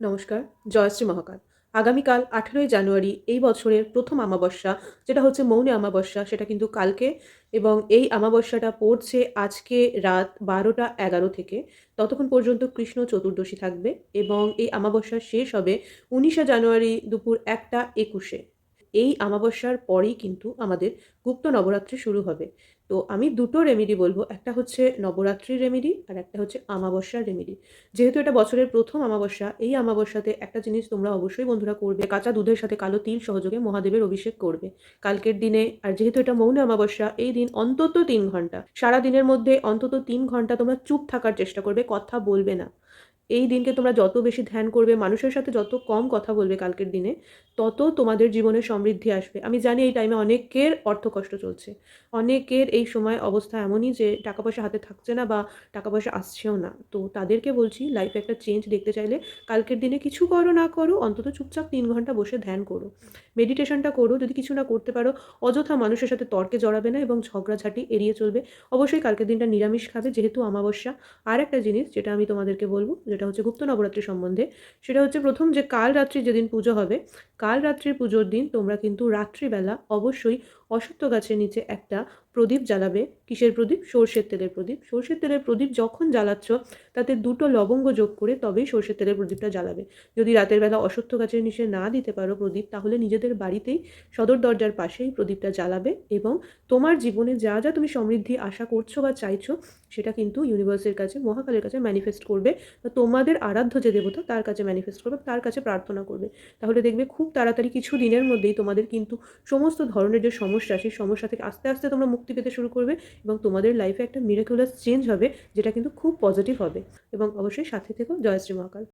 নমস্কার, জয়শ্রী মহাকাল। আগামীকাল ১৮ই জানুয়ারি এই বছরের প্রথম আমাবস্যা, যেটা হচ্ছে মৌনী আমাবস্যা, সেটা কিন্তু কালকে এবং এই আমাবস্যাটা পড়ছে আজকে রাত ১২টা ১১ থেকে। ততক্ষণ পর্যন্ত কৃষ্ণ চতুর্দশী থাকবে এবং এই আমাবস্যা শেষ হবে ১৯শে জানুয়ারি দুপুর ১টা ২১-এ। এই আমাবস্যার পরেই কিন্তু আমাদের গুপ্ত নবরাত্রি শুরু হবে। তো আমি দুটো রেমেডি বলব। একটা হচ্ছে নবরাত্রির রেমেডি আর একটা হচ্ছে আমাবস্যার রেমেডি। যেহেতু এটা বছরের প্রথম আমাবস্যা, এই আমাবস্যাতে একটা জিনিস তোমরা অবশ্যই বন্ধুরা করবে। কাঁচা দুধের সাথে কালো তিল সহযোগে মহাদেবের অভিষেক করবে কালকের দিনে। আর যেহেতু এটা মৌনী অমাবস্যা, এই দিন অন্তত ৩ ঘন্টা, সারাদিনের মধ্যে অন্তত ৩ ঘন্টা তোমরা চুপ থাকার চেষ্টা করবে, কথা বলবে না। এই দিনকে তোমরা যত বেশি ধ্যান করবে, মানুষের সাথে যত কম কথা বলবে কালকের দিনে, তত তোমাদের জীবনে সমৃদ্ধি আসবে। আমি জানি এই টাইমে অনেকের অর্থকষ্ট চলছে। অনেকের এই সময় অবস্থা এমনই যে টাকা পয়সা হাতে থাকছে না বা টাকা পয়সা আসছেও না। তো তাদেরকে বলছি, লাইফে একটা চেঞ্জ দেখতে চাইলে কালকের দিনে কিছু করো না করো, অন্তত চুপচাপ ৩ ঘন্টা বসে ধ্যান করো। মেডিটেশনটা করো। যদি কিছু না করতে পারো, অযথা মানুষের সাথে তর্কে জড়াবে না এবং ঝগড়াঝাটি এড়িয়ে চলবে। অবশ্যই কালকের দিনটা নিরামিষ খাবে যেহেতু অমাবস্যা। আর একটা জিনিস যেটা আমি তোমাদেরকে বলব, যেটা হচ্ছে গুপ্ত নবরাত্রি সম্বন্ধে, সেটা হচ্ছে প্রথম যে কাল রাত্রি যেদিন পুজো হবে, কাল রাত্রির পুজোর দিন তোমরা কিন্তু রাত্রিবেলা অবশ্যই অশ্বত্থ গাছের নিচে একটা প্রদীপ জ্বালাবে। কিসের প্রদীপ? সর্ষের তেলের প্রদীপ। সর্ষের তেলের প্রদীপ যখন জ্বালাচ্ছ, তাতে ২টো লবঙ্গ যোগ করে তবেই সর্ষের তেলের প্রদীপটা জ্বালাবে। যদি রাতের বেলা অশ্বত্থ গাছের নিচে না দিতে পারো প্রদীপ, তাহলে নিজেদের বাড়িতেই সদর দরজার পাশেই প্রদীপটা জ্বালাবে এবং তোমার জীবনে যা যা তুমি সমৃদ্ধি আশা করছো বা চাইছো, সেটা কিন্তু ইউনিভার্সের কাছে, মহাকালের কাছে ম্যানিফেস্ট করবে বা তোমাদের আরাধ্য যে দেবতা তার কাছে ম্যানিফেস্ট করবে, তার কাছে প্রার্থনা করবে। তাহলে দেখবে খুব তাড়াতাড়ি কিছু দিনের মধ্যেই তোমাদের কিন্তু সমস্ত ধরনের যে সমস্যা, সেই সমস্যা থেকে আস্তে আস্তে তোমরা মুক্তি পেতে শুরু করবে এবং তোমাদের লাইফে একটা মিরাকুলাস চেঞ্জ হবে, যেটা কিন্তু খুব পজিটিভ হবে। এবং অবশ্যই সাথে থেকো। জয়শ্রী মহাকাল।